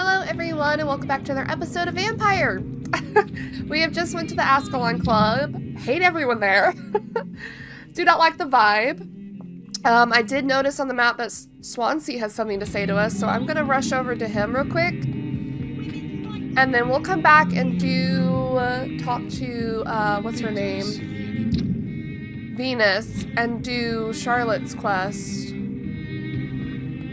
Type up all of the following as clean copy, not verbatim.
Hello everyone and welcome back to another episode of Vampyr. We have just went to the Ascalon Club. Hate everyone there. Do not like the vibe. I did notice on the map that Swansea has something to say to us, so I'm gonna rush over to him real quick. And then we'll come back and talk to, what's her name? Venus, and do Charlotte's quest.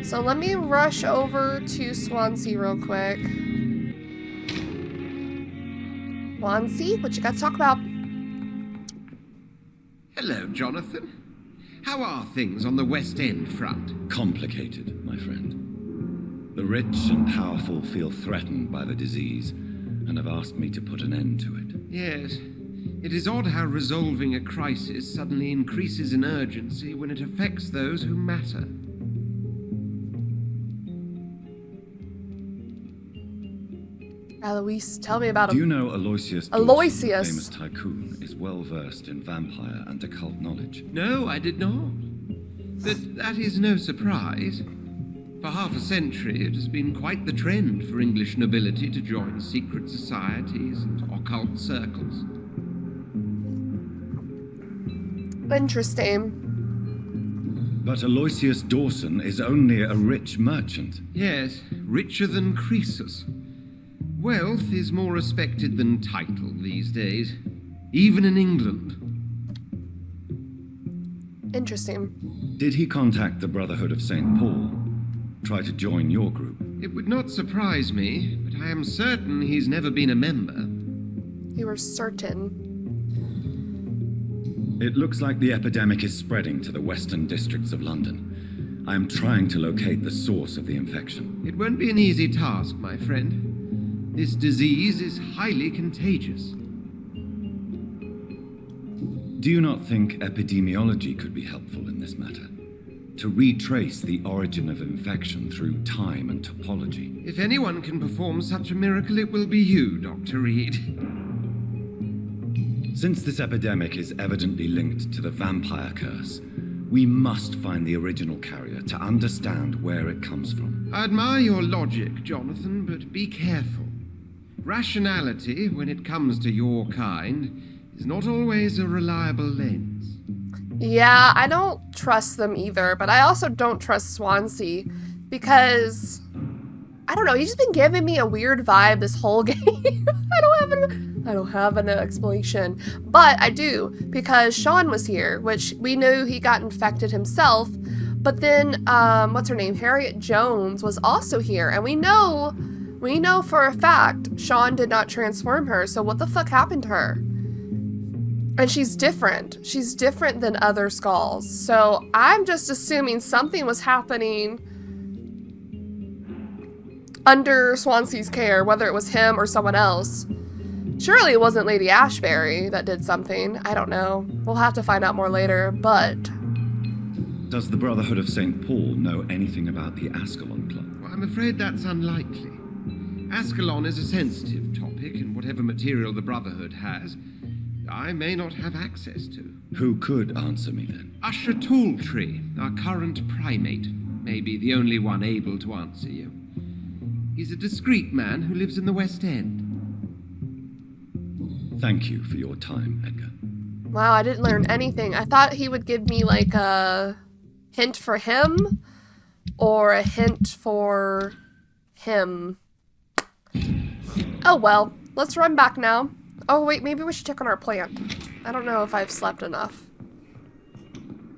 So let me rush over to Swansea real quick. Swansea, what you got to talk about? Hello, Jonathan. How are things on the West End front? Complicated, my friend. The rich and powerful feel threatened by the disease and have asked me to put an end to it. Yes. It is odd how resolving a crisis suddenly increases in urgency when it affects those who matter. Alois, tell me about him. Do you know Aloysius Dawson, the famous tycoon, is well versed in vampire and occult knowledge? No, I did not. But that is no surprise. For half a century, it has been quite the trend for English nobility to join secret societies and occult circles. Interesting. But Aloysius Dawson is only a rich merchant. Yes, richer than Croesus. Wealth is more respected than title these days, even in England. Interesting. Did he contact the Brotherhood of St. Paul? Try to join your group? It would not surprise me, but I am certain he's never been a member. You were certain. It looks like the epidemic is spreading to the western districts of London. I am trying to locate the source of the infection. It won't be an easy task, my friend. This disease is highly contagious. Do you not think epidemiology could be helpful in this matter? To retrace the origin of infection through time and topology? If anyone can perform such a miracle, it will be you, Dr. Reid. Since this epidemic is evidently linked to the vampire curse, we must find the original carrier to understand where it comes from. I admire your logic, Jonathan, but be careful. Rationality, when it comes to your kind, is not always a reliable lens. Yeah, I don't trust them either, but I also don't trust Swansea because, I don't know, he's just been giving me a weird vibe this whole game. I don't have an explanation, but I do, because Sean was here, which we knew he got infected himself, but then, what's her name? Harriet Jones was also here, and we know for a fact Sean did not transform her, so what the fuck happened to her? And she's different. She's different than other skulls. So I'm just assuming something was happening under Swansea's care, whether it was him or someone else. Surely it wasn't Lady Ashbury that did something. I don't know. We'll have to find out more later, but... Does the Brotherhood of St. Paul know anything about the Ascalon Club? Well, I'm afraid that's unlikely. Ascalon is a sensitive topic, and whatever material the Brotherhood has, I may not have access to. Who could answer me then? Usher Talltree, our current primate, may be the only one able to answer you. He's a discreet man who lives in the West End. Thank you for your time, Edgar. Wow, I didn't learn anything. I thought he would give me like a hint for him or a hint for him. Oh well, let's run back now. Oh wait, maybe we should check on our plant. I don't know if I've slept enough.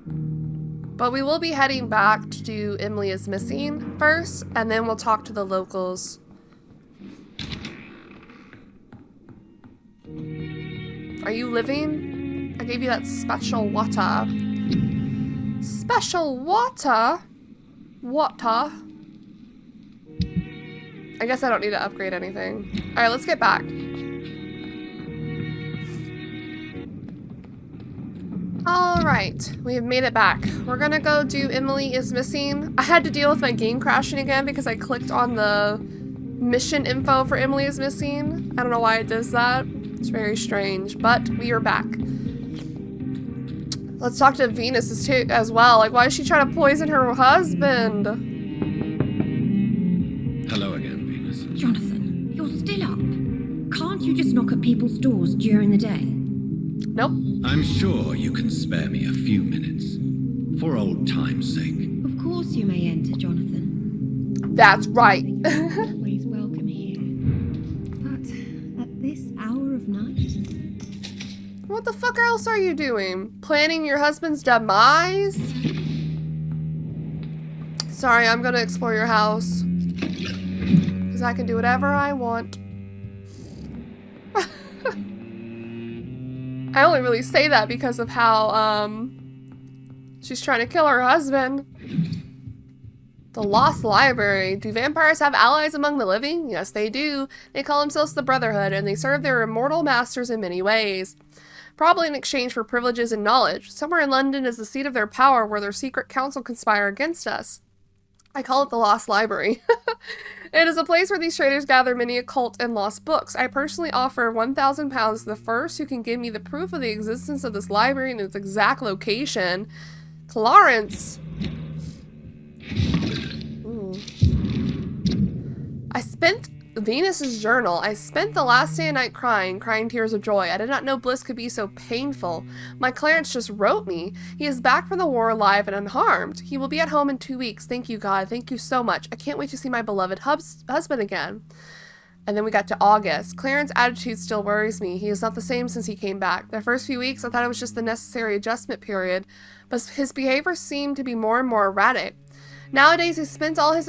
But we will be heading back to do Emily is Missing first, and then we'll talk to the locals. Are you living? I gave you that special water. Special water? Water? I guess I don't need to upgrade anything. Alright, let's get back. Alright, we have made it back. We're gonna go do Emily is Missing. I had to deal with my game crashing again because I clicked on the mission info for Emily is Missing. I don't know why it does that. It's very strange, but we are back. Let's talk to Venus as well. Like, why is she trying to poison her husband? Hello again, Venus. Venus. Jonathan, you're still up. Can't you just knock at people's doors during the day? Nope. I'm sure you can spare me a few minutes. For old time's sake. Of course you may enter, Jonathan. That's right. Always welcome here. But at this hour of night? What the fuck else are you doing? Planning your husband's demise? Sorry, I'm gonna explore your house. Because I can do whatever I want. I only really say that because of how, she's trying to kill her husband. The Lost Library. Do vampires have allies among the living? Yes, they do. They call themselves the Brotherhood, and they serve their immortal masters in many ways. Probably in exchange for privileges and knowledge. Somewhere in London is the seat of their power where their secret council conspire against us. I call it the Lost Library. It is a place where these traders gather many occult and lost books. I personally offer £1,000 to the first who can give me the proof of the existence of this library and its exact location. Clarence. Ooh. I spent Venus's journal. I spent the last day and night crying tears of joy. I did not know bliss could be so painful. My Clarence just wrote me. He is back from the war alive and unharmed. He will be at home in 2 weeks. Thank you, God. Thank you so much. I can't wait to see my beloved husband again. And then we got to August. Clarence's attitude still worries me. He is not the same since he came back. The first few weeks, I thought it was just the necessary adjustment period, but his behavior seemed to be more and more erratic. Nowadays, he spends all his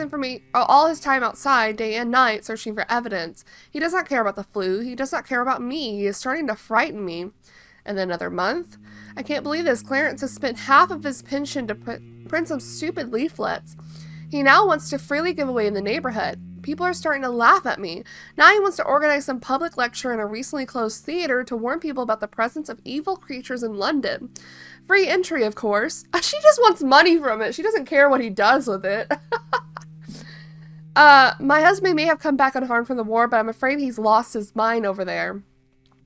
time outside, day and night, searching for evidence. He does not care about the flu. He does not care about me. He is starting to frighten me. And then another month. I can't believe this. Clarence has spent half of his pension to print some stupid leaflets. He now wants to freely give away in the neighborhood. People are starting to laugh at me. Now he wants to organize some public lecture in a recently closed theater to warn people about the presence of evil creatures in London. Free entry, of course. She just wants money from it. She doesn't care what he does with it. My husband may have come back unharmed from the war, but I'm afraid he's lost his mind over there.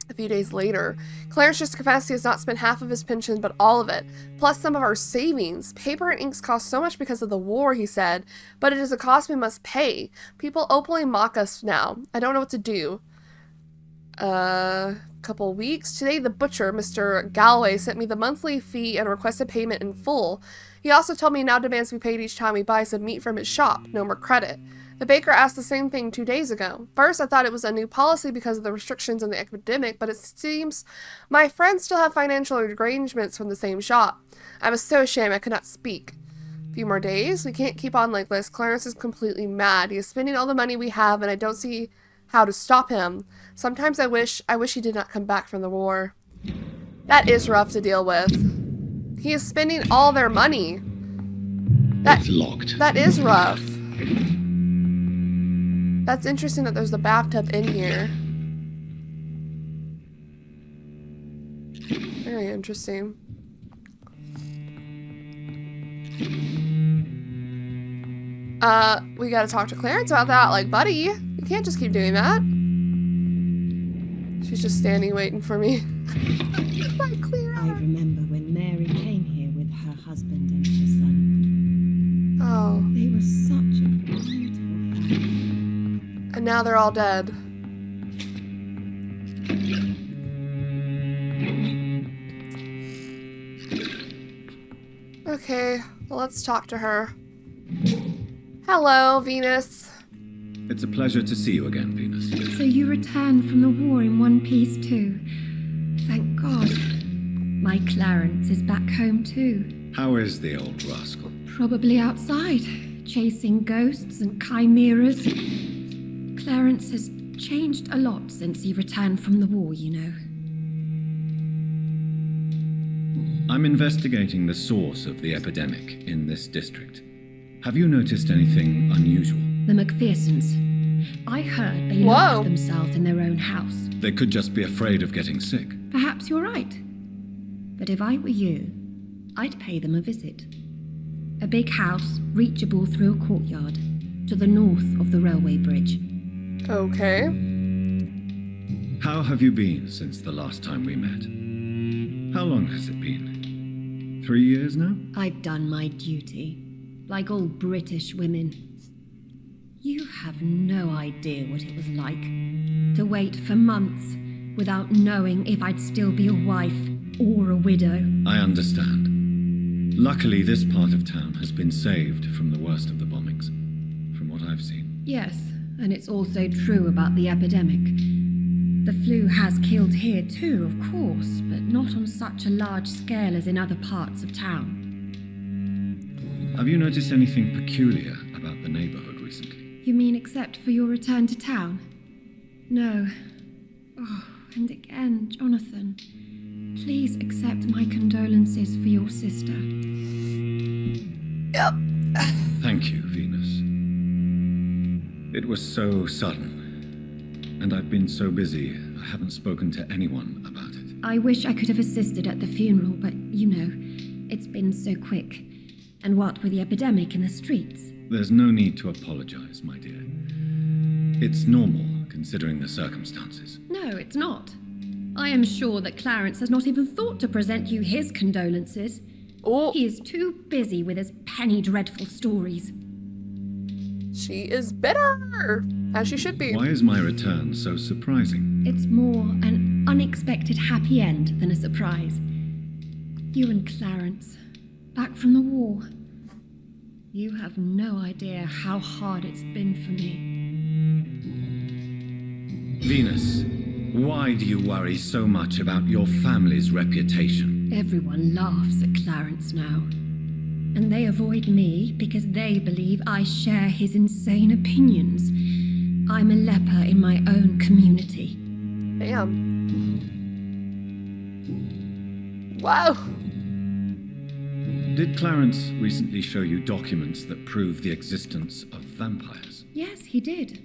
A few days later, Clarence just confessed he has not spent half of his pension, but all of it, plus some of our savings. Paper and inks cost so much because of the war, he said, but it is a cost we must pay. People openly mock us now. I don't know what to do. Couple weeks. Today, the butcher, Mr. Galloway, sent me the monthly fee and requested payment in full. He also told me he now demands we paid each time we buy some meat from his shop. No more credit. The baker asked the same thing 2 days ago. First, I thought it was a new policy because of the restrictions in the epidemic, but it seems my friends still have financial arrangements from the same shop. I was so ashamed I could not speak. A few more days? We can't keep on like this. Clarence is completely mad. He is spending all the money we have, and I don't see how to stop him. Sometimes I wish he did not come back from the war. That is rough to deal with. He is spending all their money. It's locked. That is rough. That's interesting that there's a bathtub in here. Very interesting. We gotta talk to Clarence about that. Like, buddy, you can't just keep doing that. She's just standing waiting for me. Like, clear out. I remember when Mary came here with her husband and her son. Oh. They were such a beautiful family. And now they're all dead. Okay, well, let's talk to her. Hello, Venus. It's a pleasure to see you again, Venus. So you returned from the war in one piece too. Thank God. My Clarence is back home too. How is the old rascal? Probably outside, chasing ghosts and chimeras. Clarence has changed a lot since he returned from the war, you know. I'm investigating the source of the epidemic in this district. Have you noticed anything unusual? The McPhersons. I heard they locked themselves in their own house. They could just be afraid of getting sick. Perhaps you're right. But if I were you, I'd pay them a visit. A big house, reachable through a courtyard, to the north of the railway bridge. Okay. How have you been since the last time we met? How long has it been? 3 years now? I've done my duty, like all British women. You have no idea what it was like to wait for months without knowing if I'd still be a wife or a widow. I understand. Luckily, this part of town has been saved from the worst of the bombings, from what I've seen. Yes, and it's also true about the epidemic. The flu has killed here too, of course, but not on such a large scale as in other parts of town. Have you noticed anything peculiar about the neighborhood recently? You mean except for your return to town? No. Oh, and again, Jonathan. Please accept my condolences for your sister. Yep. Thank you, Venus. It was so sudden, and I've been so busy, I haven't spoken to anyone about it. I wish I could have assisted at the funeral, but you know, it's been so quick. And what with the epidemic in the streets? There's no need to apologize, my dear. It's normal, considering the circumstances. No, it's not. I am sure that Clarence has not even thought to present you his condolences. Oh, He is too busy with his penny dreadful stories. she is bitter, as she should be. Why is my return so surprising? It's more an unexpected happy end than a surprise. You and Clarence, back from the war. You have no idea how hard it's been for me. Venus, why do you worry so much about your family's reputation? Everyone laughs at Clarence now. And they avoid me because they believe I share his insane opinions. I'm a leper in my own community. Damn. Wow. Did Clarence recently show you documents that prove the existence of vampires? Yes, he did.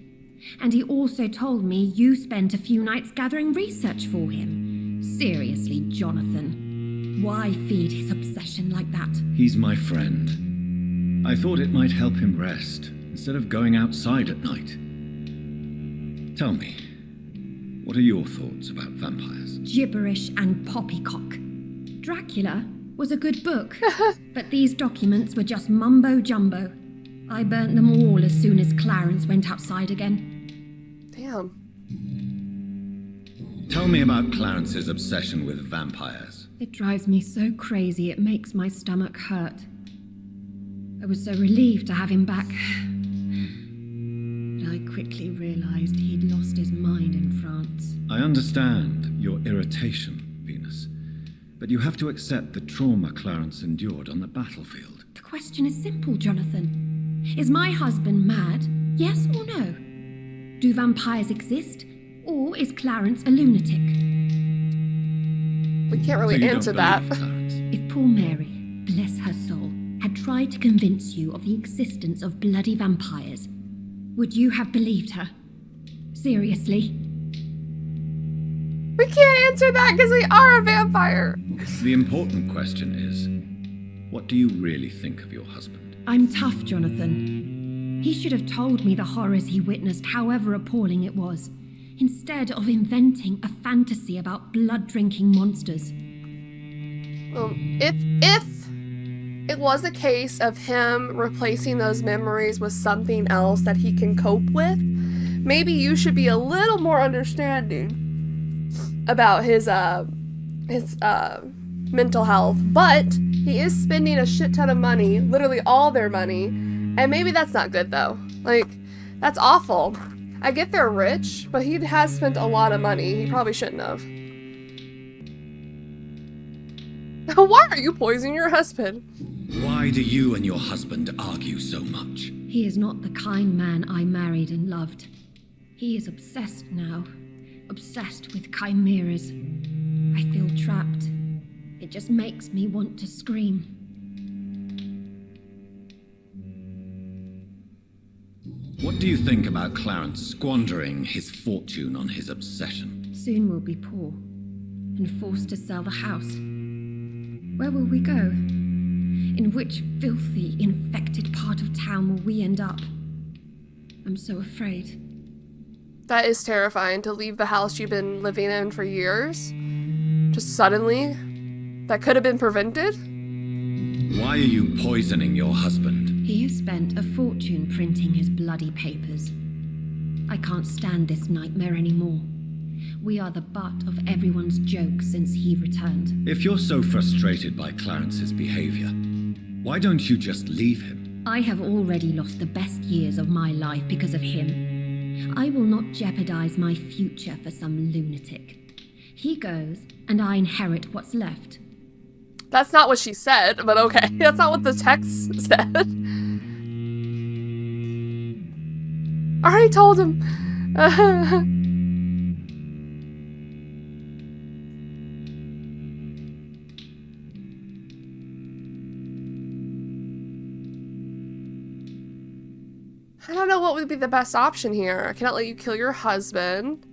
And he also told me you spent a few nights gathering research for him. Seriously, Jonathan. Why feed his obsession like that? He's my friend. I thought it might help him rest, instead of going outside at night. Tell me, what are your thoughts about vampires? Gibberish and poppycock. Dracula was a good book, but these documents were just mumbo-jumbo. I burnt them all as soon as Clarence went outside again. Damn. Tell me about Clarence's obsession with vampires. It drives me so crazy it makes my stomach hurt. I was so relieved to have him back. But I quickly realized he'd lost his mind in France. I understand your irritation, Venus, but you have to accept the trauma Clarence endured on the battlefield. The question is simple, Jonathan. Is my husband mad? Yes or no? Do vampires exist? Or is Clarence a lunatic? We can't So really you don't answer that. believe Clarence? If poor Mary, bless her soul, had tried to convince you of the existence of bloody vampires, would you have believed her? Seriously? We can't answer that because we are a vampire. The important question is, what do you really think of your husband? I'm tough, Jonathan. He should have told me the horrors he witnessed, however appalling it was, instead of inventing a fantasy about blood-drinking monsters. If it was a case of him replacing those memories with something else that he can cope with, maybe you should be a little more understanding about his mental health. But he is spending a shit ton of money, literally all their money, and maybe that's not good though. Like, that's awful. I get they're rich, but he has spent a lot of money. He probably shouldn't have. Why are you poisoning your husband? Why do you and your husband argue so much? He is not the kind man I married and loved. He is obsessed now. Obsessed with chimeras. I feel trapped. It just makes me want to scream. What do you think about Clarence squandering his fortune on his obsession? Soon we'll be poor and forced to sell the house. Where will we go? In which filthy, infected part of town will we end up? I'm so afraid. That is terrifying, to leave the house you've been living in for years. Just suddenly. That could have been prevented. Why are you poisoning your husband? He has spent a fortune printing his bloody papers. I can't stand this nightmare anymore. We are the butt of everyone's jokes since he returned. If you're so frustrated by Clarence's behavior, why don't you just leave him? I have already lost the best years of my life because of him. I will not jeopardize my future for some lunatic. He goes, and I inherit what's left. That's not what she said, but okay. That's not what the text said. I already told him. I don't know what would be the best option here. I cannot let you kill your husband.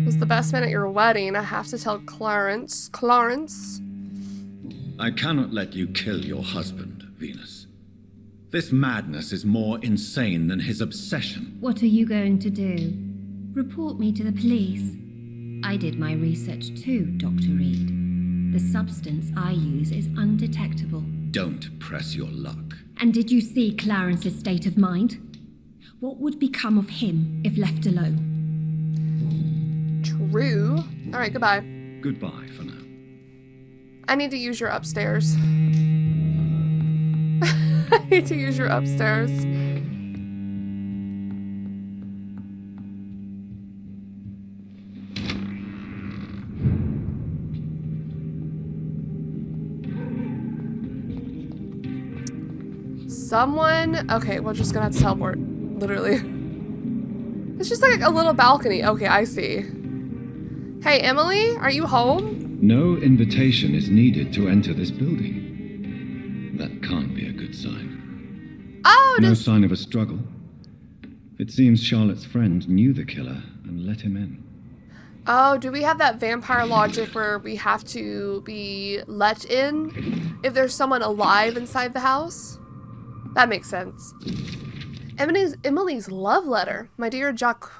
Was the best man at your wedding. I have to tell Clarence. I cannot let you kill your husband, Venus. This madness is more insane than his obsession. What are you going to do? Report me to the police? I did my research too, Dr. Reid. The substance I use is undetectable. Don't press your luck. And did you see Clarence's state of mind? What would become of him if left alone? True. All right, goodbye. Goodbye for now. I need to use your upstairs. I need to use your upstairs. Someone... Okay, we're just gonna have to teleport. Literally. It's just like a little balcony. Okay, I see. Hey, Emily, are you home? No invitation is needed to enter this building. That can't be a good sign. Oh, No sign of a struggle. It seems Charlotte's friend knew the killer and let him in. Oh, do we have that vampire logic where we have to be let in if there's someone alive inside the house? That makes sense. Emily's love letter. My dear Jacques.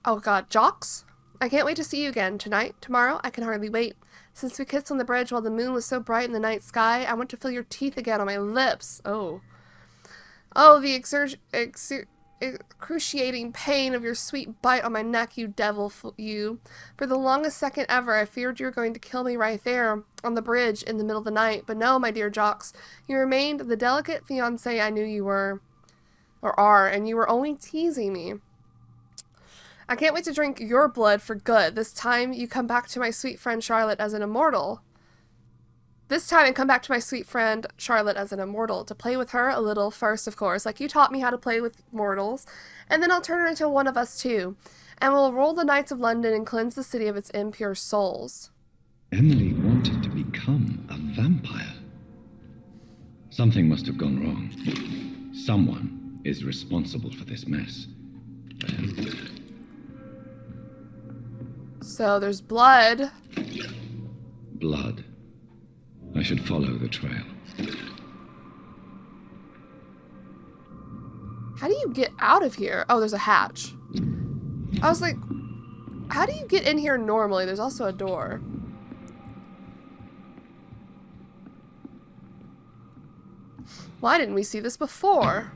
Oh god, Jocks? I can't wait to see you again. Tonight, tomorrow, I can hardly wait. Since we kissed on the bridge while the moon was so bright in the night sky, I want to feel your teeth again on my lips. Oh. Oh, the excruciating pain of your sweet bite on my neck, you devil, you. For the longest second ever, I feared you were going to kill me right there, on the bridge, in the middle of the night. But no, my dear Jocks, you remained the delicate fiancé I knew you were, or are, and you were only teasing me. I can't wait to drink your blood for good. This time you come back to my sweet friend Charlotte as an immortal. This time I come back to my sweet friend Charlotte as an immortal, to play with her a little first, of course, like you taught me how to play with mortals, and then I'll turn her into one of us too, and we'll rule the nights of London and cleanse the city of its impure souls. Emily wanted to become a vampire. Something must have gone wrong. Someone is responsible for this mess. So there's blood. Blood. I should follow the trail. How do you get out of here? Oh, there's a hatch. I was like, how do you get in here normally? There's also a door. Why didn't we see this before?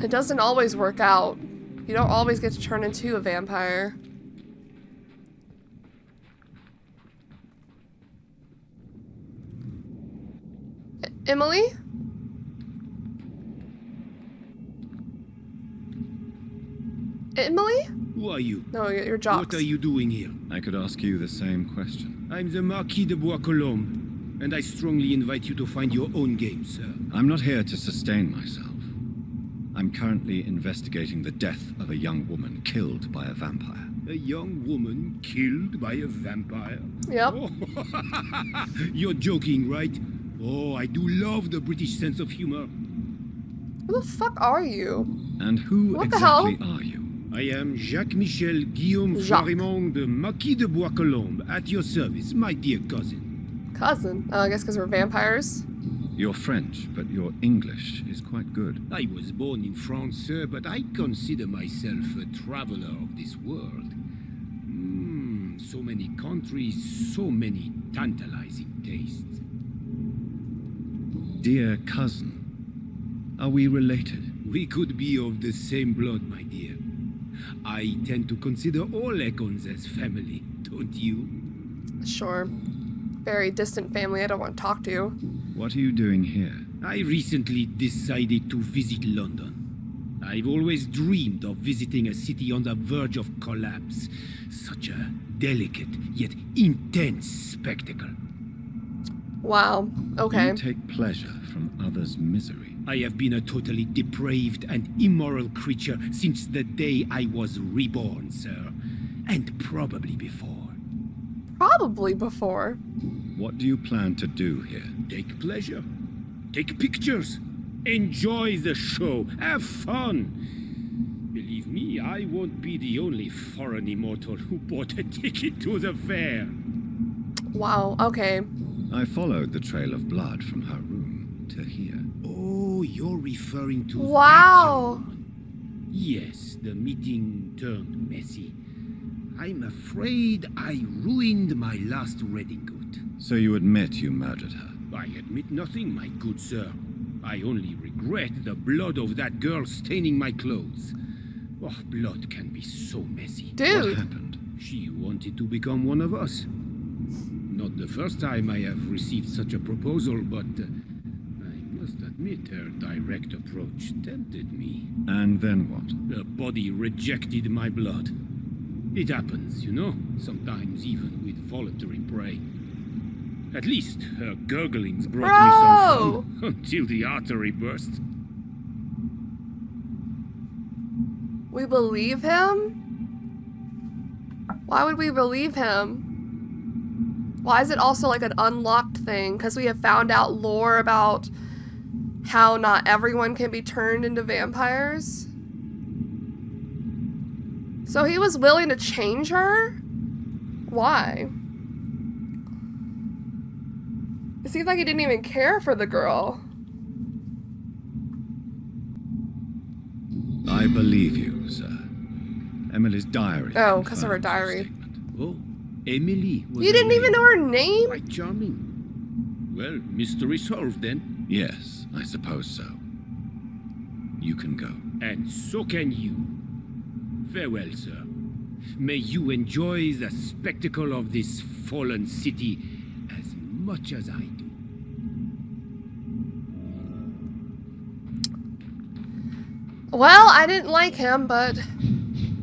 It doesn't always work out. You don't always get to turn into a vampire. Emily? Emily? Who are you? No, you're Jocks. What are you doing here? I could ask you the same question. I'm the Marquis de Bois-Colombes, and I strongly invite you to find your own game, sir. I'm not here to sustain myself. I'm currently investigating the death of a young woman killed by a vampire. A young woman killed by a vampire? Yep. Oh. You're joking, right? Oh, I do love the British sense of humor. Who the fuck are you? And who What the hell? exactly are you? I am Jacques-Michel Guillaume Jacques. Florimond de Marquis de Bois-Colombes, at your service, my dear cousin. Cousin? Oh, I guess because we're vampires. You're French, but your English is quite good. I was born in France, sir, but I consider myself a traveler of this world. So many countries, so many tantalizing tastes. Dear cousin, are we related? We could be of the same blood, my dear. I tend to consider all Econs as family, don't you? Sure. Very distant family I don't want to talk to. What are you doing here? I recently decided to visit London. I've always dreamed of visiting a city on the verge of collapse. Such a delicate yet intense spectacle. Wow. Okay. You take pleasure from others' misery. I have been a totally depraved and immoral creature since the day I was reborn, sir. And probably before. Probably before. What do you plan to do here? Take pleasure. Take pictures. Enjoy the show. Have fun. Believe me, I won't be the only foreign immortal who bought a ticket to the fair. Wow. Okay. I followed the trail of blood from her room to here. Oh, you're referring to Wow. that young woman. Yes, the meeting turned messy. I'm afraid I ruined my last redingote. So you admit you murdered her? I admit nothing, my good sir. I only regret the blood of that girl staining my clothes. Oh, blood can be so messy. What Dude. happened? She wanted to become one of us. Not the first time I have received such a proposal, but I must admit her direct approach tempted me. And then what? The body rejected my blood. It happens, you know, sometimes even with voluntary prey. At least her gurglings brought me some fun until the artery burst. We believe him? Why would we believe him? Why is it also like an unlocked thing? Because we have found out lore about how not everyone can be turned into vampires? So he was willing to change her? Why? It seemed like he didn't even care for the girl. I believe you, sir. Emily's diary. Oh, 'cause of her confirms your diary. Oh, statement. Emily was You didn't her even name. know her name? Quite charming. Well, mystery solved then. Yes, I suppose so. You can go. And so can you. Farewell, sir. May you enjoy the spectacle of this fallen city as much as I do. Well, I didn't like him, but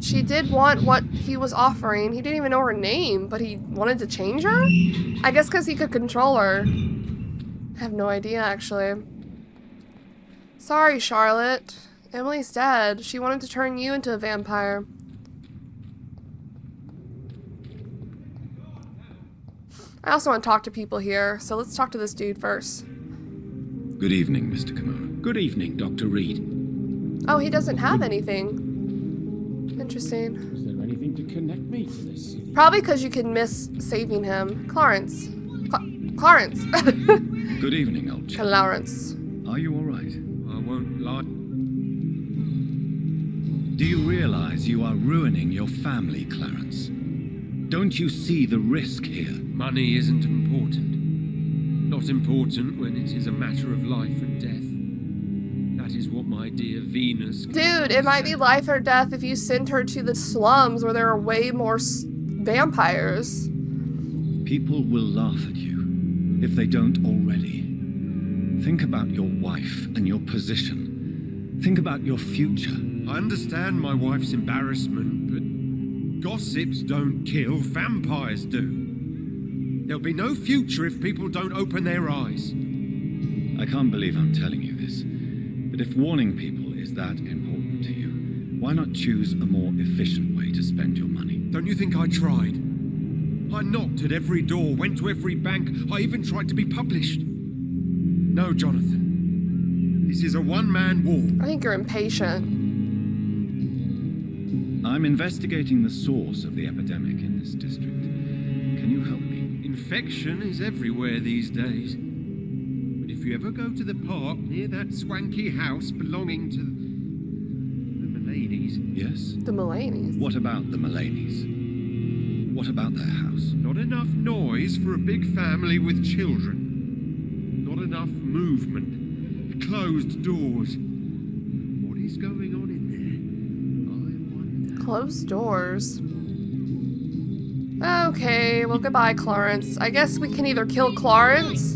she did want what he was offering. He didn't even know her name, but he wanted to change her? I guess because he could control her. I have no idea, actually. Sorry, Charlotte. Emily's dead. She wanted to turn you into a vampire. I also want to talk to people here, so let's talk to this dude first. Good evening, Mr. Kimura. Good evening, Dr. Reid. Oh, he doesn't have anything. Interesting. Is there anything to connect me to this city? Probably because you can miss saving him. Clarence. Clarence. Good evening, old chap. Clarence. Are you all right? I won't lie. Do you realize you are ruining your family, Clarence? Don't you see the risk here? Money isn't important. Not important when it is a matter of life and death. That is what my dear Venus... Dude, it might be life or death if you send her to the slums where there are way more vampires. People will laugh at you, if they don't already. Think about your wife and your position. Think about your future. I understand my wife's embarrassment, but gossips don't kill, vampires do. There'll be no future if people don't open their eyes. I can't believe I'm telling you this, but if warning people is that important to you, why not choose a more efficient way to spend your money? Don't you think I tried? I knocked at every door, went to every bank, I even tried to be published. No, Jonathan. This is a one-man war. I think you're impatient. I'm investigating the source of the epidemic in this district. Can you help me? Infection is everywhere these days. But if you ever go to the park near that swanky house belonging to the Mullaneys... Yes? The Mullaneys. What about the Mullaneys? What about their house? Not enough noise for a big family with children. Not enough movement. Closed doors. What is going on in there? I wonder. Closed doors. Okay, well, goodbye, Clarence. I guess we can either kill Clarence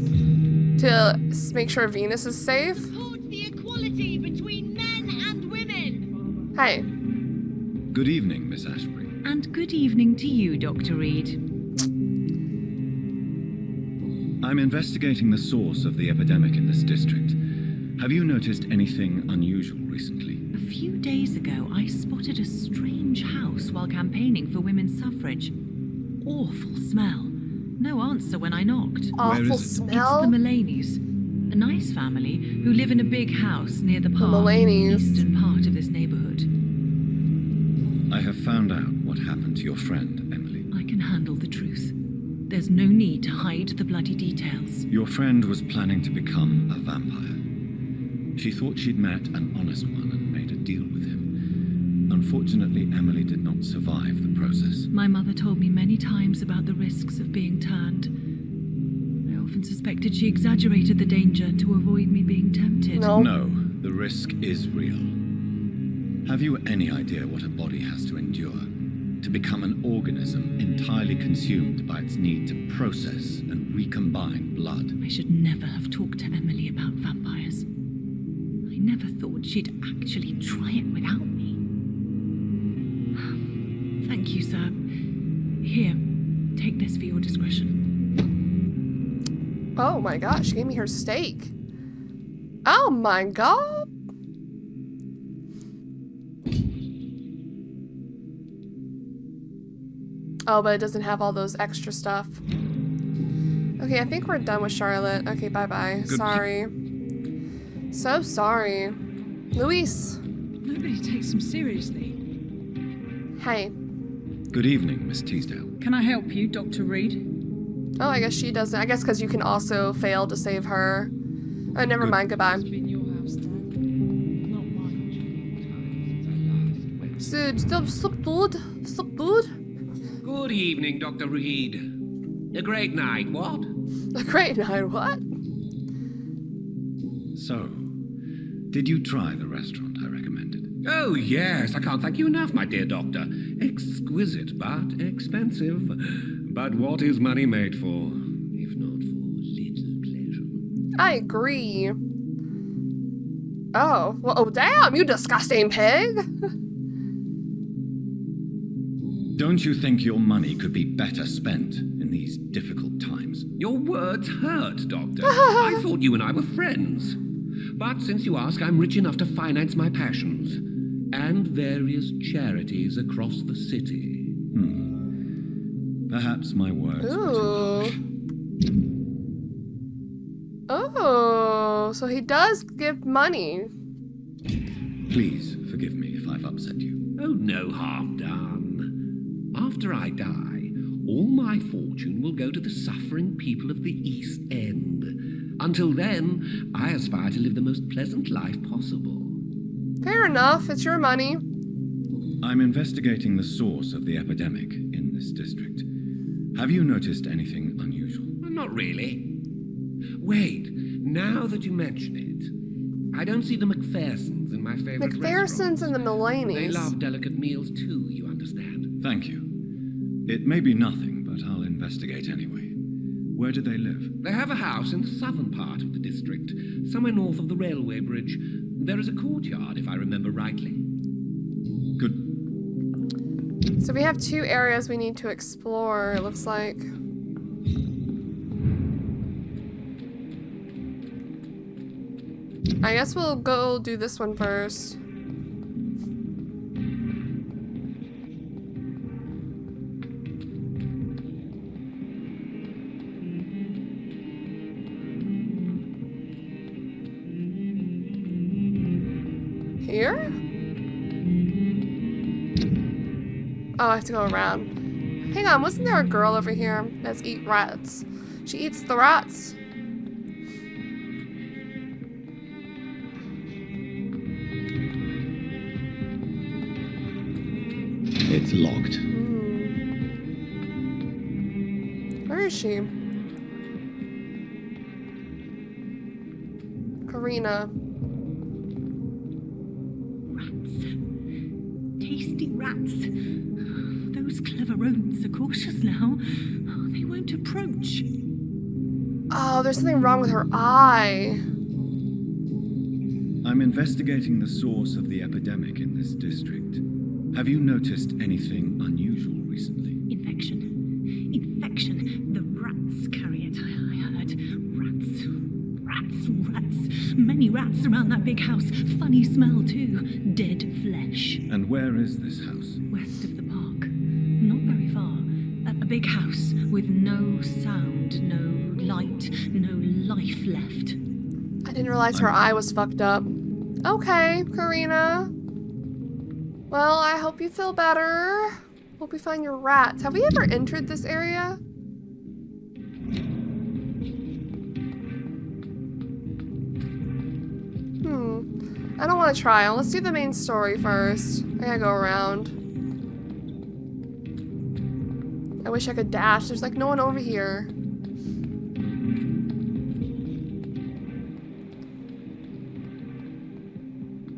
to make sure Venus is safe. Support the equality between men and women. Hey. Good evening, Miss Ashbury. And good evening to you, Dr. Reid. I'm investigating the source of the epidemic in this district. Have you noticed anything unusual recently? A few days ago, I spotted a strange house while campaigning for women's suffrage. Awful smell. No answer when I knocked. Awful is it? smell? It's the Mullaneys, a nice family who live in a big house near the park in the Mullaneys. eastern part of this neighborhood. I have found out what happened to your friend, Emily. I can handle the truth. There's no need to hide the bloody details. Your friend was planning to become a vampire. She thought she'd met an honest one and made a deal with him. Unfortunately, Emily did not survive the process. My mother told me many times about the risks of being turned. I often suspected she exaggerated the danger to avoid me being tempted. No. No, the risk is real. Have you any idea what a body has to endure? To become an organism entirely consumed by its need to process and recombine blood? I should never have talked to Emily about vampires. I never thought she'd actually try it without me. Thank you, sir. Here, take this for your discretion. Oh my gosh, she gave me her steak. Oh my god. Oh, but it doesn't have all those extra stuff. Okay, I think we're done with Charlotte. Okay, bye-bye. Sorry. So sorry. Luis. Nobody takes them seriously. Hey. Good evening, Miss Teasdale. Can I help you, Dr. Reid? Oh, I guess she doesn't. I guess because you can also fail to save her. Oh, never Good. mind. Goodbye. It's been your house, Dad. Not mine. Stop, dude. Stop, dude. Good evening, Dr. Reid. A great night, what? A great night, what? So, did you try the restaurant I recommended? Oh, yes, I can't thank you enough, my dear doctor. Exquisite, but expensive. But what is money made for, if not for little pleasure? I agree. Oh, well, oh damn, you disgusting pig. Don't you think your money could be better spent in these difficult times? Your words hurt, Doctor. I thought you and I were friends. But since you ask, I'm rich enough to finance my passions and various charities across the city. Perhaps my words were too Ooh. harsh. Oh, so he does give money. Please forgive me if I've upset you. Oh, no harm done. After I die, all my fortune will go to the suffering people of the East End. Until then, I aspire to live the most pleasant life possible. Fair enough, it's your money. I'm investigating the source of the epidemic in this district. Have you noticed anything unusual? Not really. Wait, now that you mention it, I don't see the McPhersons in my favorite McPhersons and the Mullaneys. They love delicate meals too, you understand. Thank you. It may be nothing, but I'll investigate anyway. Where do they live? They have a house in the southern part of the district, somewhere north of the railway bridge. There is a courtyard, if I remember rightly. Good. So we have 2 areas we need to explore, it looks like. I guess we'll go do this one first. Here? Oh, I have to go around. Hang on, wasn't there a girl over here that's eat rats? She eats the rats. It's locked. she? Karina. Rats. Tasty rats. Those clever rodents are cautious now. They won't approach. Oh, there's something wrong with her eye. I'm investigating the source of the epidemic in this district. Have you noticed anything unusual recently? Infection. The rats carry it, I heard. Rats. Many rats around that big house. Funny smell, too. Dead flesh. And where is this house? West of the park. Not very far. A big house with no sound, no light, no life left. I didn't realize her eye was fucked up. Okay, Karina. Well, I hope you feel better. Hope we find your rats. Have we ever entered this area? I don't want to try. Let's do the main story first. I gotta go around. I wish I could dash. There's like no one over here.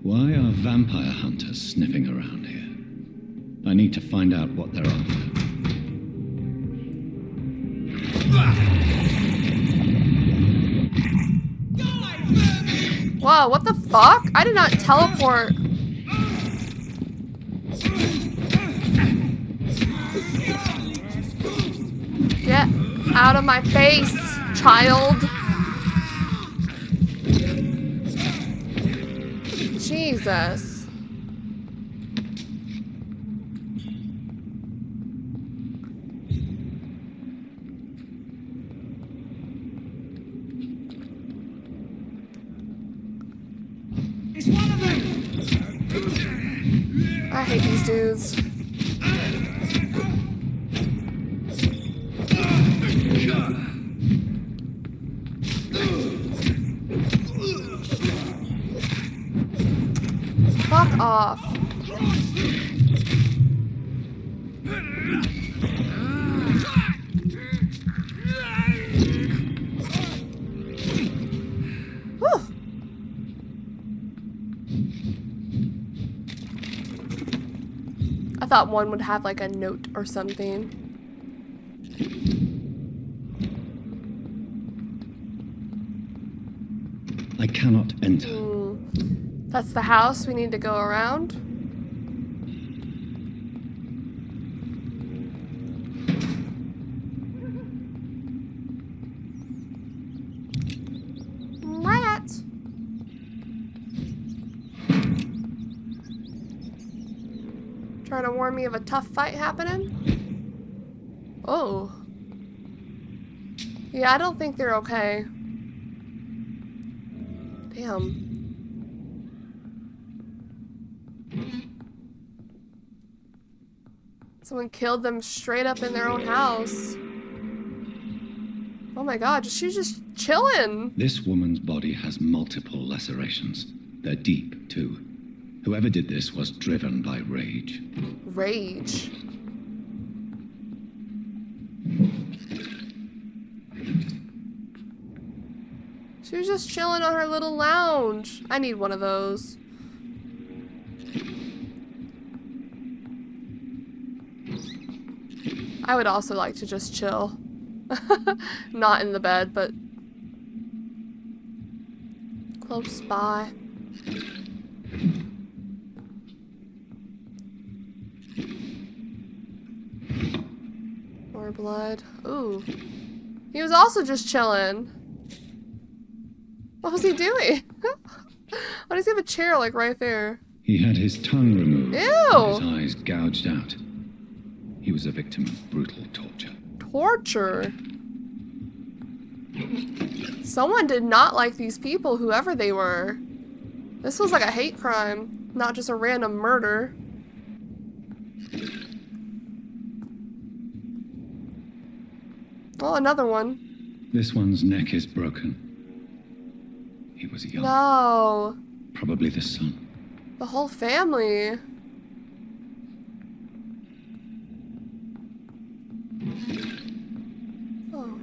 Why are vampire hunters sniffing around here? I need to find out what they're after. Whoa, what the fuck? I did not teleport. Get out of my face, child. Jesus. I hate these dudes. Fuck off. Whew. I thought one would have like a note or something. I cannot enter. That's the house we need to go around. Rat. Trying to warn me of a tough fight happening? Oh. Yeah, I don't think they're okay. Damn. Someone killed them straight up in their own house. Oh my god, she was just chilling. This woman's body has multiple lacerations. They're deep, too. Whoever did this was driven by rage. Rage. She was just chilling on her little lounge. I need one of those. I would also like to just chill. Not in the bed, but close by. More blood. Ooh. He was also just chilling. What was he doing? Why does he have a chair like right there? He had his tongue removed. Ew! And his eyes gouged out. He was a victim of brutal torture. Torture? Someone did not like these people, whoever they were. This was like a hate crime, not just a random murder. Oh, another one. This one's neck is broken. He was young. No. Probably the son. The whole family. Oh.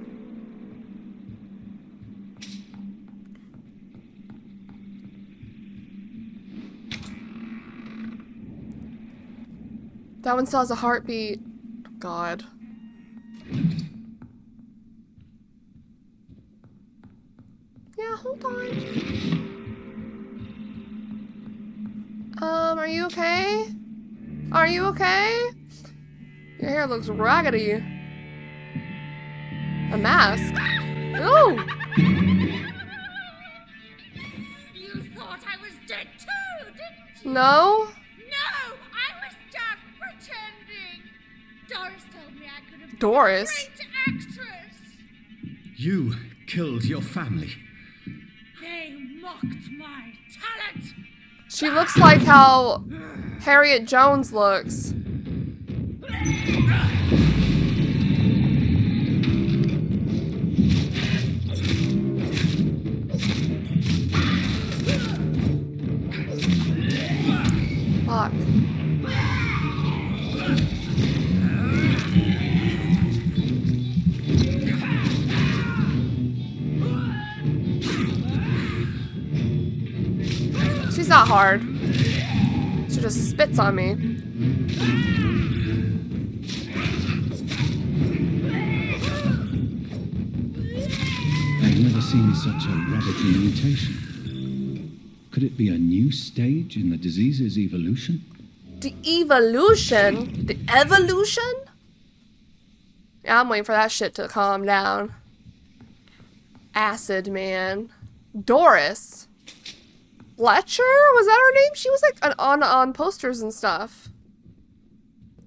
That one still has a heartbeat. God. Yeah, hold on. Are you okay? Are you okay? Your hair looks raggedy. A mask? Ooh! You thought I was dead too, didn't you? No? No, I was just pretending. Doris told me I could have been Doris? a great actress. You killed your family. They mocked my talent. She looks like how Harriet Jones looks. Fuck. She's not hard. She just spits on me. I've never seen such a ravaging mutation. Could it be a new stage in the disease's evolution? The evolution? The evolution? Yeah, I'm waiting for that shit to calm down. Acid man. Doris. Fletcher? Was that her name? She was like on posters and stuff.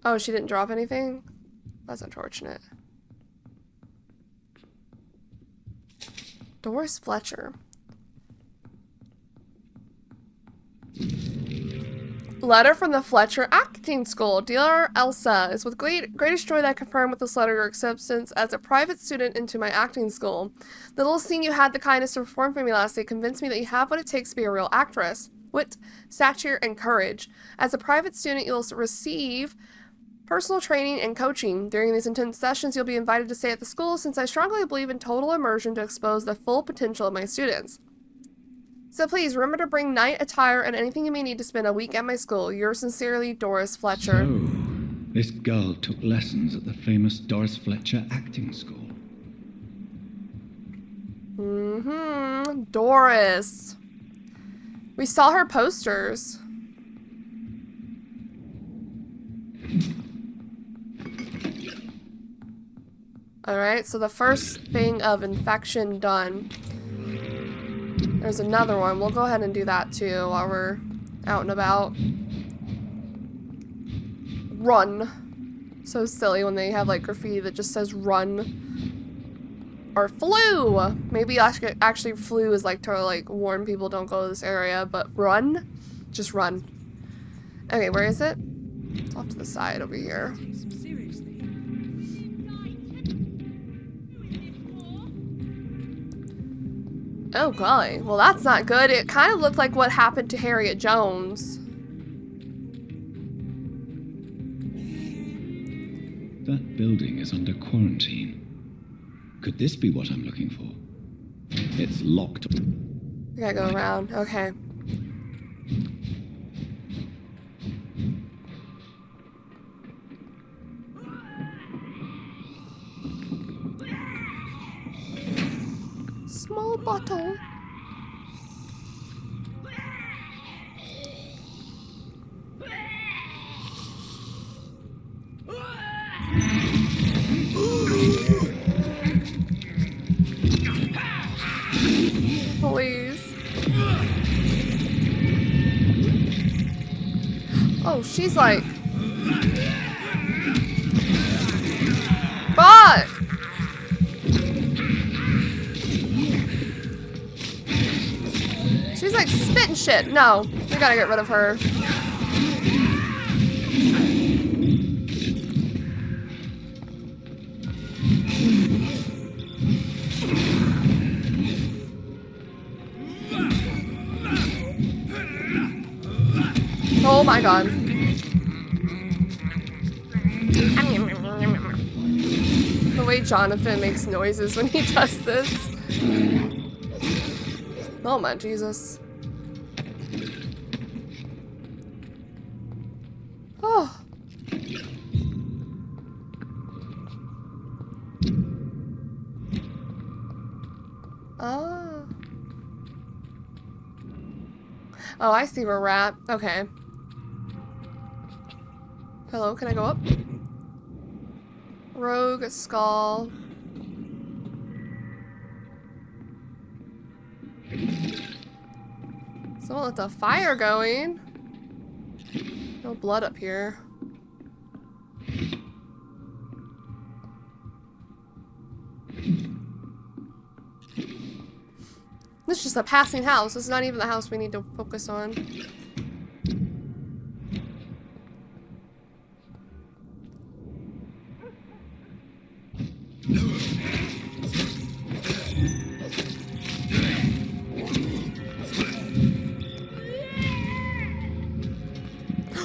Oh, she didn't drop anything? That's unfortunate. Doris Fletcher. Letter from the Fletcher Acting School. Dear Elsa, it's with greatest joy that I confirm with this letter your acceptance as a private student into my acting school. The little scene you had the kindness to perform for me last day convinced me that you have what it takes to be a real actress. Wit, stature, and courage. As a private student, you'll receive personal training and coaching. During these intense sessions, you'll be invited to stay at the school since I strongly believe in total immersion to expose the full potential of my students. So please, remember to bring night attire and anything you may need to spend a week at my school. Yours sincerely, Doris Fletcher. So, this girl took lessons at the famous Doris Fletcher Acting School. Mm-hmm. Doris. We saw her posters. Alright, so the first thing of infection done. There's another one. We'll go ahead and do that too while we're out and about. Run. So silly when they have like graffiti that just says run. Or flu! Maybe actually flu is like to like warn people don't go to this area, but run? Just run. Okay, where is it? It's off to the side over here. Take some seriously. Oh golly. Well, that's not good. It kind of looked like what happened to Harriet Jones. That building is under quarantine. Could this be what I'm looking for? It's locked. We gotta go around. Okay. Small bottle. Please. Oh, she's like... Fuck! She's like spitting shit. No, we gotta get rid of her. Oh my god. The way Jonathan makes noises when he does this. Oh my Jesus. Oh. Oh. Oh, I see we're at. Okay. Hello, can I go up? Rogue skull. Someone left a fire going. No blood up here. This is just a passing house. This is not even the house we need to focus on.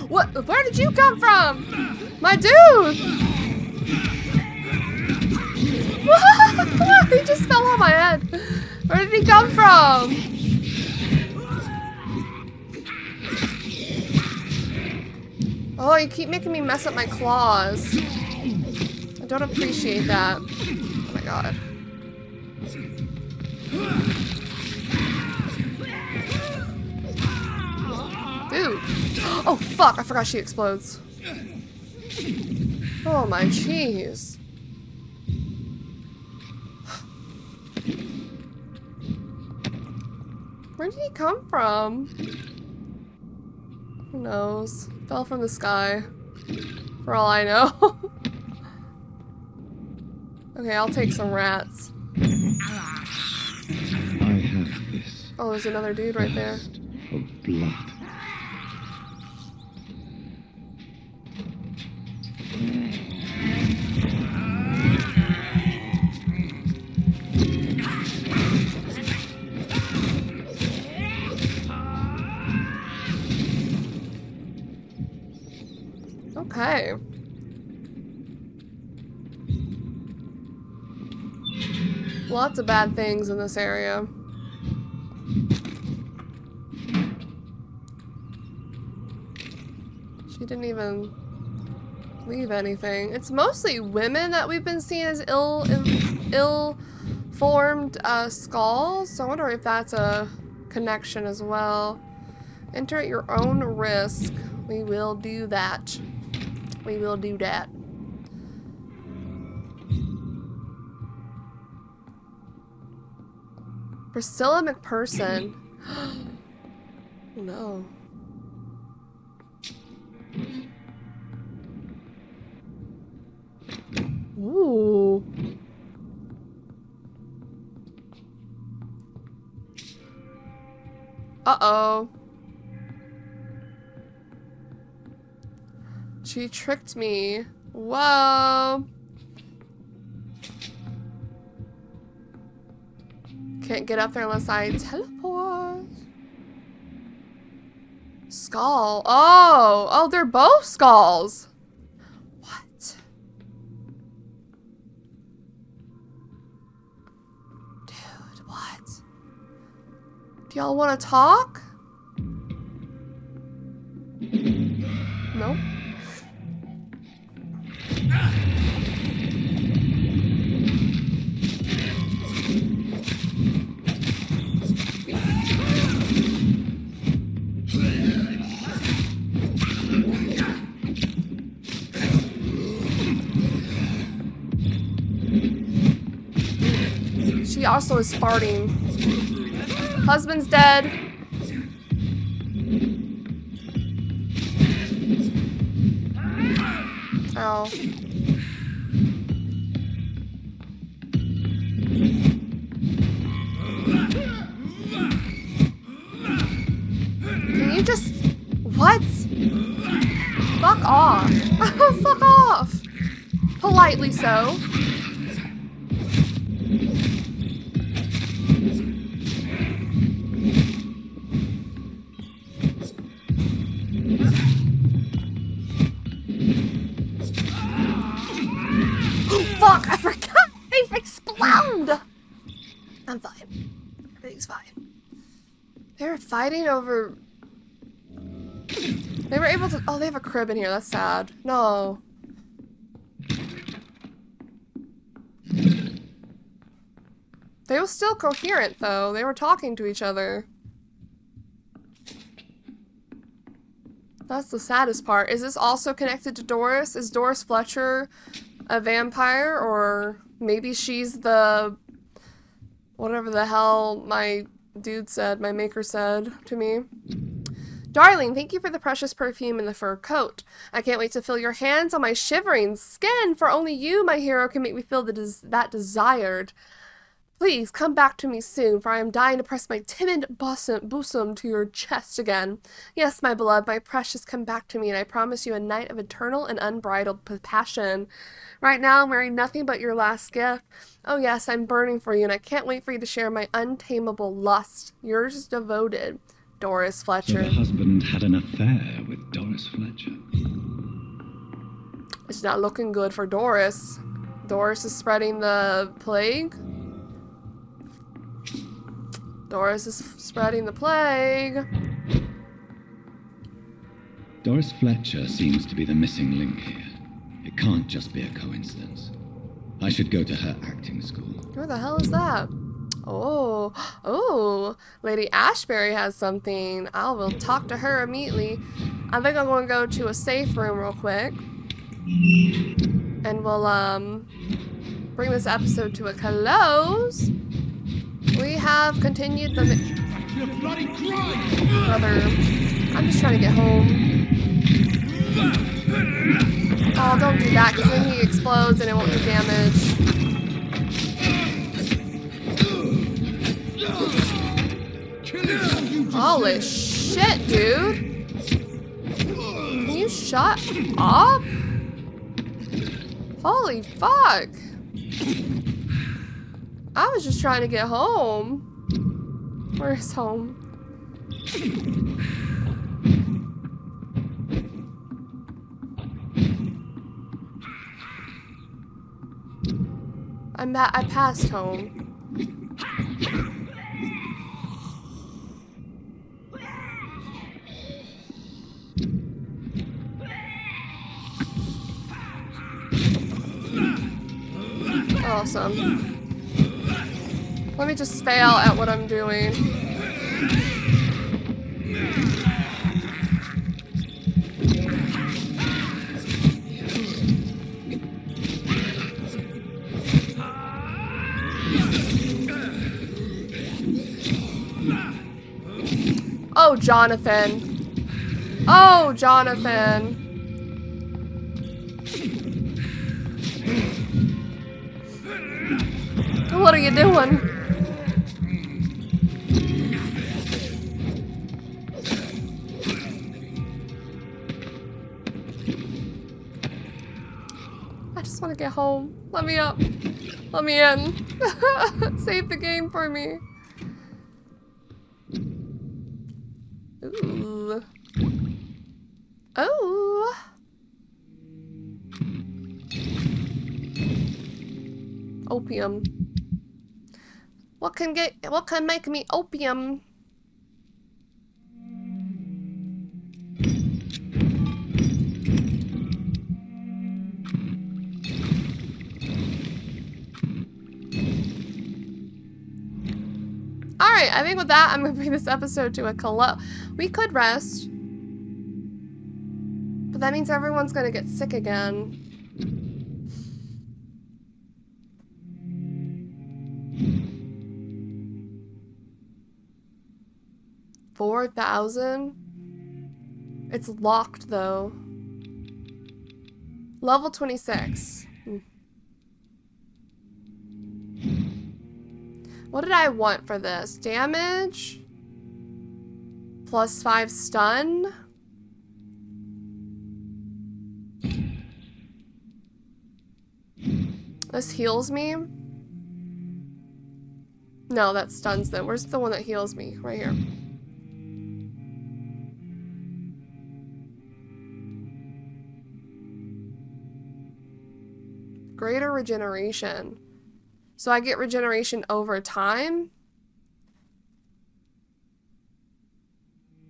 What? Where did you come from? My dude! What? He just fell on my head. Where did he come from? Oh, you keep making me mess up my claws. I don't appreciate that. Oh my god. Dude. Oh fuck, I forgot she explodes. Oh my jeez. Where did he come from? Who knows? Fell from the sky. For all I know. Okay, I'll take some rats. I have this. Oh, there's another dude right there. Thirst for blood. Okay. Lots of bad things in this area. She didn't even leave anything. It's mostly women that we've been seeing as ill-formed skulls. So I wonder if that's a connection as well. Enter at your own risk. We will do that. We will do that. Priscilla McPherson. No. Ooh. Uh-oh. She tricked me. Whoa. Can't get up there unless I teleport. Skull. Oh. Oh, they're both skulls. What? Dude, what? Do y'all want to talk? Nope. She also is farting. Husband's dead. Ow. Can you just... What? Fuck off. Fuck off. Politely so. Fuck, I forgot they explode! I'm fine. Everything's fine. They were fighting over... They were able to... Oh, they have a crib in here. That's sad. No. They were still coherent, though. They were talking to each other. That's the saddest part. Is this also connected to Doris? Is Doris Fletcher a vampire? Or maybe she's the... whatever the hell my dude said, my maker said to me. Darling, thank you for the precious perfume and the fur coat. I can't wait to feel your hands on my shivering skin, for only you, my hero, can make me feel that desired. Please, come back to me soon, for I am dying to press my timid bosom to your chest again. Yes, my beloved, my precious, come back to me, and I promise you a night of eternal and unbridled passion. Right now, I'm wearing nothing but your last gift. Oh yes, I'm burning for you, and I can't wait for you to share my untamable lust. Yours devoted, Doris So Fletcher. the husband had an affair with Doris Fletcher. It's not looking good for Doris. Doris is spreading the plague. Doris is spreading the plague. Doris Fletcher seems to be the missing link here. It can't just be a coincidence. I should go to her acting school. Where the hell is that? Oh, Lady Ashbury has something. I will talk to her immediately. I think I'm going to go to a safe room real quick. And we'll, bring this episode to a close. We have continued the... Brother, I'm just trying to get home. Oh, don't do that, because then he explodes and it won't do damage. Holy shit, dude. Can you shut up? Holy fuck. I was just trying to get home. Where's home? I passed home. Awesome. Let me just fail at what I'm doing. Oh, Jonathan. Oh, Jonathan. What are you doing? I just want to get home. Let me up. Let me in. Save the game for me. Ooh. Oh. Opium. What can make me opium? Alright, I think with that, I'm going to bring this episode to a close. We could rest. But that means everyone's going to get sick again. 4,000? It's locked, though. Level 26. What did I want for this? Damage? +5 stun? This heals me? No, that stuns them. Where's the one that heals me? Right here. Greater regeneration. So I get regeneration over time.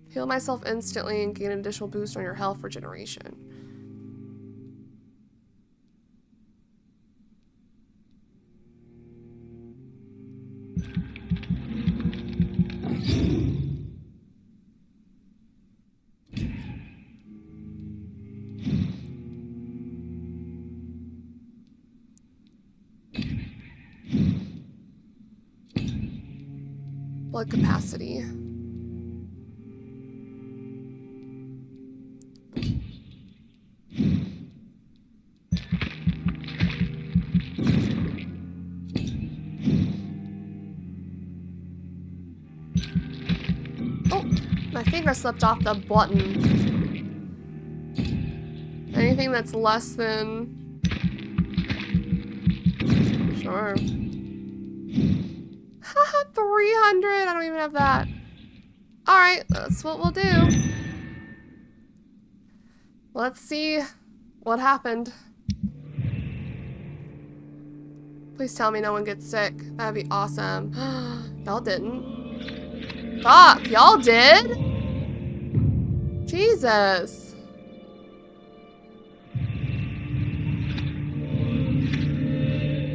Heal myself instantly and gain an additional boost on your health regeneration. Blood capacity. Oh, my finger slipped off the button. Anything that's less than... Sure. 300! I don't even have that. Alright, that's what we'll do. Let's see what happened. Please tell me no one gets sick. That'd be awesome. Y'all didn't. Fuck, y'all did? Jesus.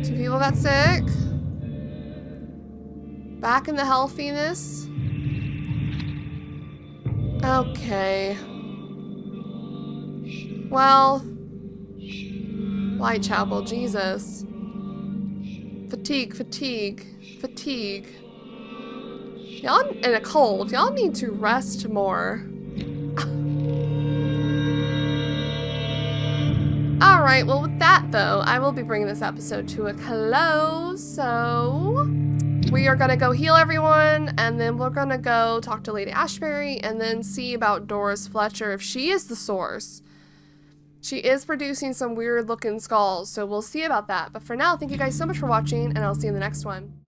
Two people got sick. Back in the healthiness. Okay. Well, Whitechapel, Jesus. Fatigue, fatigue, fatigue. Y'all in a cold. Y'all need to rest more. Alright, well with that though, I will be bringing this episode to a close. So we are gonna go heal everyone, and then we're gonna go talk to Lady Ashbury, and then see about Doris Fletcher if she is the source. She is producing some weird looking skulls, so we'll see about that. But for now, thank you guys so much for watching, and I'll see you in the next one.